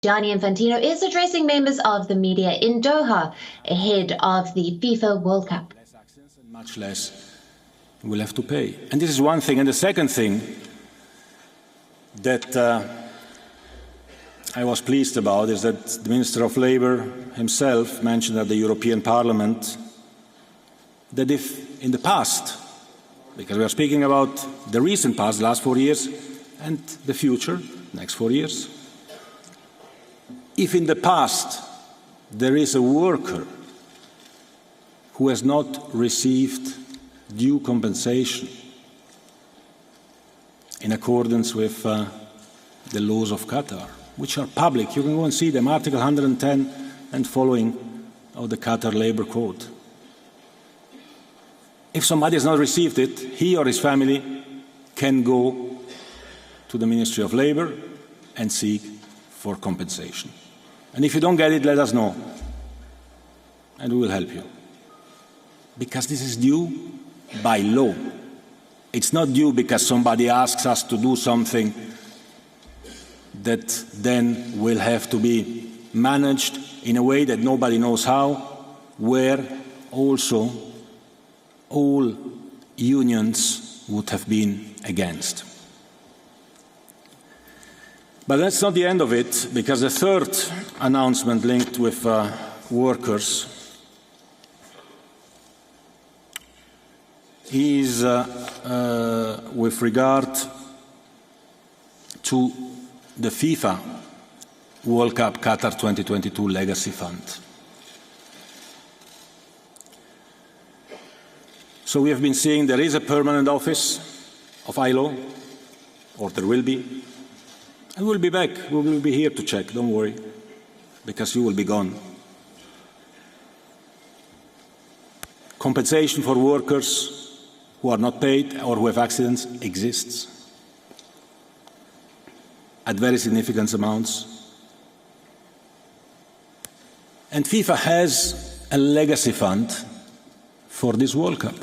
Gianni Infantino is addressing members of the media in Doha ahead of the FIFA World Cup. Less access and much less we'll have to pay. And this is one thing. And the second thing that I was pleased about is that the Minister of Labour himself mentioned at the European Parliament that if in the past, because we are speaking about the recent past, the last 4 years, and the future, next 4 years, if in the past there is a worker who has not received due compensation in accordance with the laws of Qatar, which are public, you can go and see them, Article 110 and following of the Qatar Labour Code. If somebody has not received it, he or his family can go to the Ministry of Labour and seek for compensation. And if you don't get it, let us know, and we will help you. Because this is due by law. It's not due because somebody asks us to do something that then will have to be managed in a way that nobody knows how, where also all unions would have been against. But that's not the end of it, because the third announcement linked with workers is with regard to the FIFA World Cup Qatar 2022 Legacy Fund. So we have been seeing there is a permanent office of ILO, or there will be, and we'll be back. We will be here to check, don't worry, because you will be gone. Compensation for workers who are not paid or who have accidents exists at very significant amounts. And FIFA has a legacy fund for this World Cup.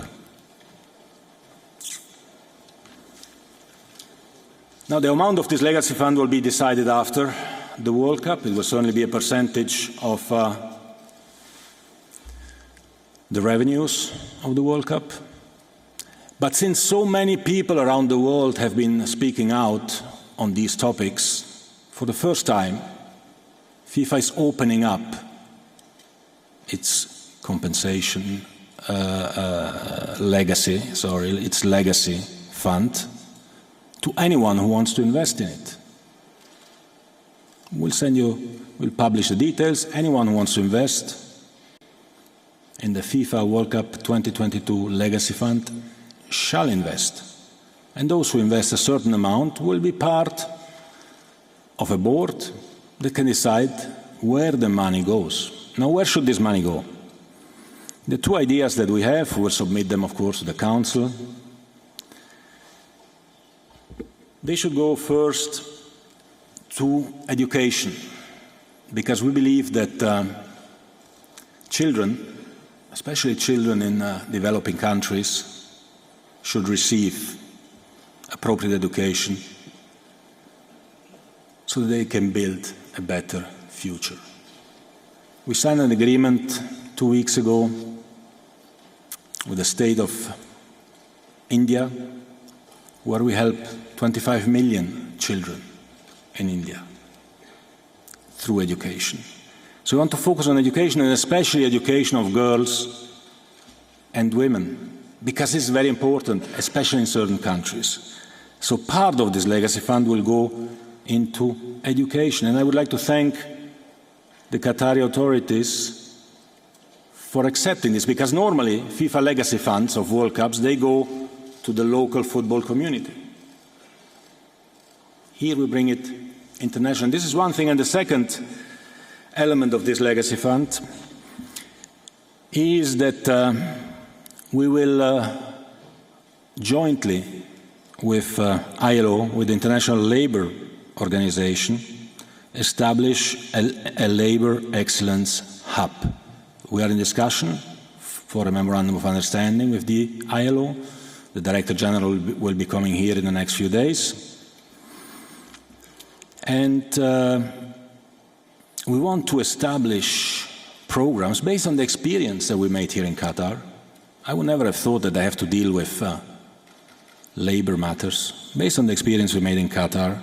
Now, the amount of this legacy fund will be decided after the World Cup. It will certainly be a percentage of the revenues of the World Cup. But since so many people around the world have been speaking out on these topics, for the first time, FIFA is opening up its compensation its legacy fund to anyone who wants to invest in it. We'll publish the details. Anyone who wants to invest in the FIFA World Cup 2022 Legacy Fund shall invest. And those who invest a certain amount will be part of a board that can decide where the money goes. Now, where should this money go? The two ideas that we have, we'll submit them, of course, to the Council. They should go first to education, because we believe that children, especially children in developing countries, should receive appropriate education so that they can build a better future. We signed an agreement 2 weeks ago with the state of India, where we help 25 million children in India through education. So we want to focus on education, and especially education of girls and women, because this is very important, especially in certain countries. So part of this legacy fund will go into education. And I would like to thank the Qatari authorities for accepting this, because normally FIFA legacy funds of World Cups, they go to the local football community. Here we bring it international. This is one thing. And the second element of this legacy fund is that we will jointly with ILO, with the International Labour Organization, establish a labour excellence hub. We are in discussion for a memorandum of understanding with the ILO. The Director General will be coming here in the next few days. And we want to establish programs based on the experience that we made here in Qatar. I would never have thought that I have to deal with labor matters. Based on the experience we made in Qatar,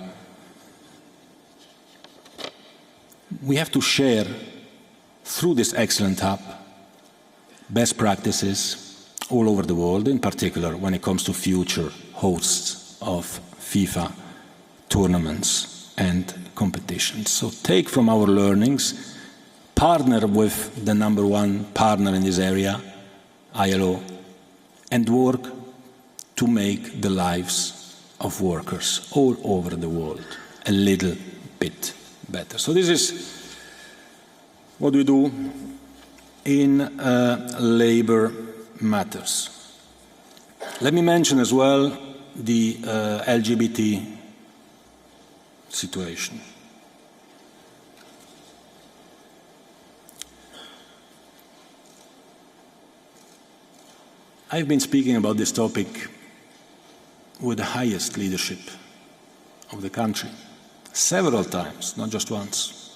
we have to share, through this excellent hub, best practices all over the world, in particular when it comes to future hosts of FIFA tournaments and competitions. So take from our learnings, partner with the #1 partner in this area, ILO, and work to make the lives of workers all over the world a little bit better. So this is what we do in labor matters. Let me mention as well the LGBT situation. I've been speaking about this topic with the highest leadership of the country several times, not just once.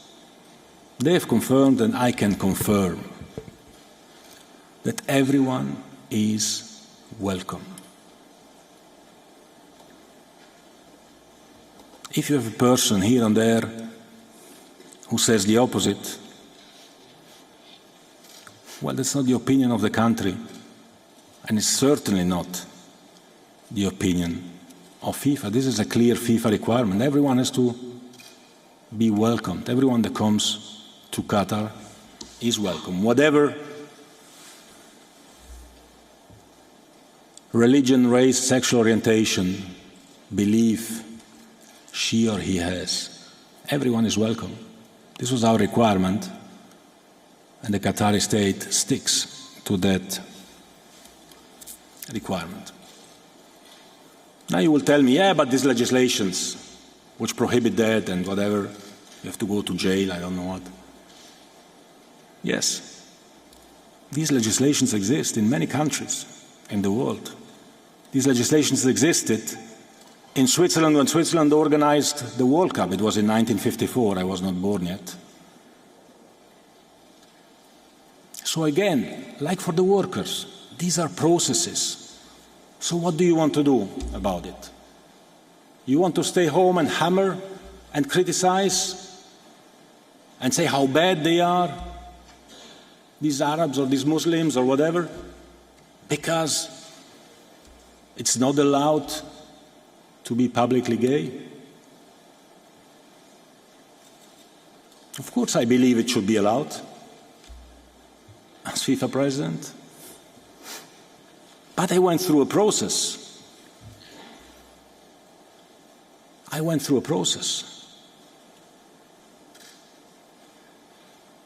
They have confirmed, and I can confirm, that everyone is welcome. If you have a person here and there who says the opposite, well, that's not the opinion of the country, and it's certainly not the opinion of FIFA. This is a clear FIFA requirement. Everyone has to be welcomed. Everyone that comes to Qatar is welcome. Whatever religion, race, sexual orientation, belief she or he has, everyone is welcome. This was our requirement, and the Qatari state sticks to that requirement. Now you will tell me, yeah, but these legislations which prohibit that and whatever, you have to go to jail, I don't know what. Yes, these legislations exist in many countries in the world. These legislations existed in Switzerland when Switzerland organized the World Cup. It was in 1954, I was not born yet. So again, like for the workers, these are processes. So what do you want to do about it? You want to stay home and hammer and criticize and say how bad they are, these Arabs or these Muslims or whatever, because it's not allowed to be publicly gay? Of course I believe it should be allowed as FIFA President. But I went through a process. I went through a process.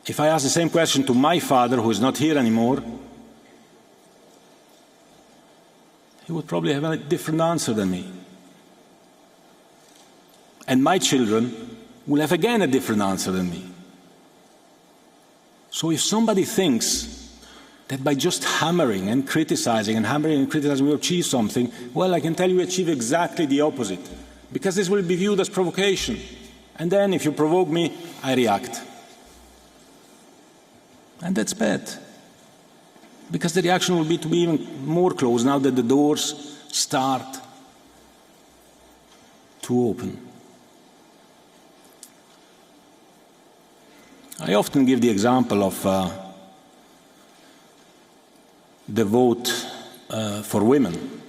If I ask the same question to my father, who is not here anymore, he would probably have a different answer than me. And my children will have again a different answer than me. So if somebody thinks that by just hammering and criticizing we achieve something, well, I can tell you we achieve exactly the opposite. Because this will be viewed as provocation. And then if you provoke me, I react. And that's bad. Because the reaction will be to be even more close now that the doors start to open. I often give the example of the vote for women.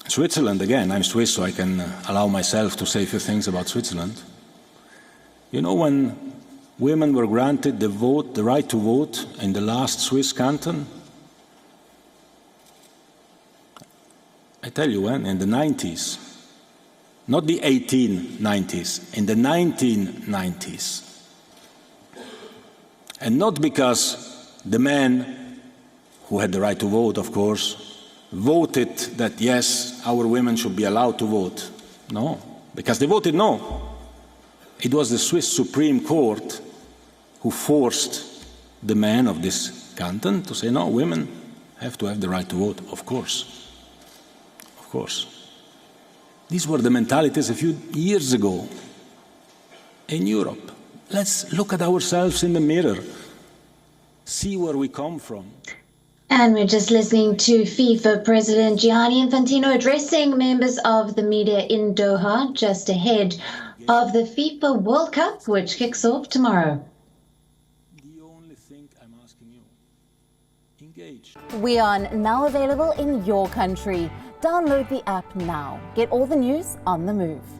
Switzerland, again, I'm Swiss, so I can allow myself to say a few things about Switzerland. You know, when women were granted the right to vote in the last Swiss canton, I tell you when, in the 90s, not the 1890s, in the 1990s. And not because the men who had the right to vote, of course, voted that yes, our women should be allowed to vote. No, because they voted no. It was the Swiss Supreme Court who forced the men of this canton to say no, women have to have the right to vote, of course. Of course. These were the mentalities a few years ago in Europe. Let's look at ourselves in the mirror, see where we come from. And we're just listening to FIFA President Gianni Infantino addressing members of the media in Doha just ahead of the FIFA World Cup, which kicks off tomorrow. The only thing I'm asking you, engage. WION, now available in your country. Download the app now. Get all the news on the move.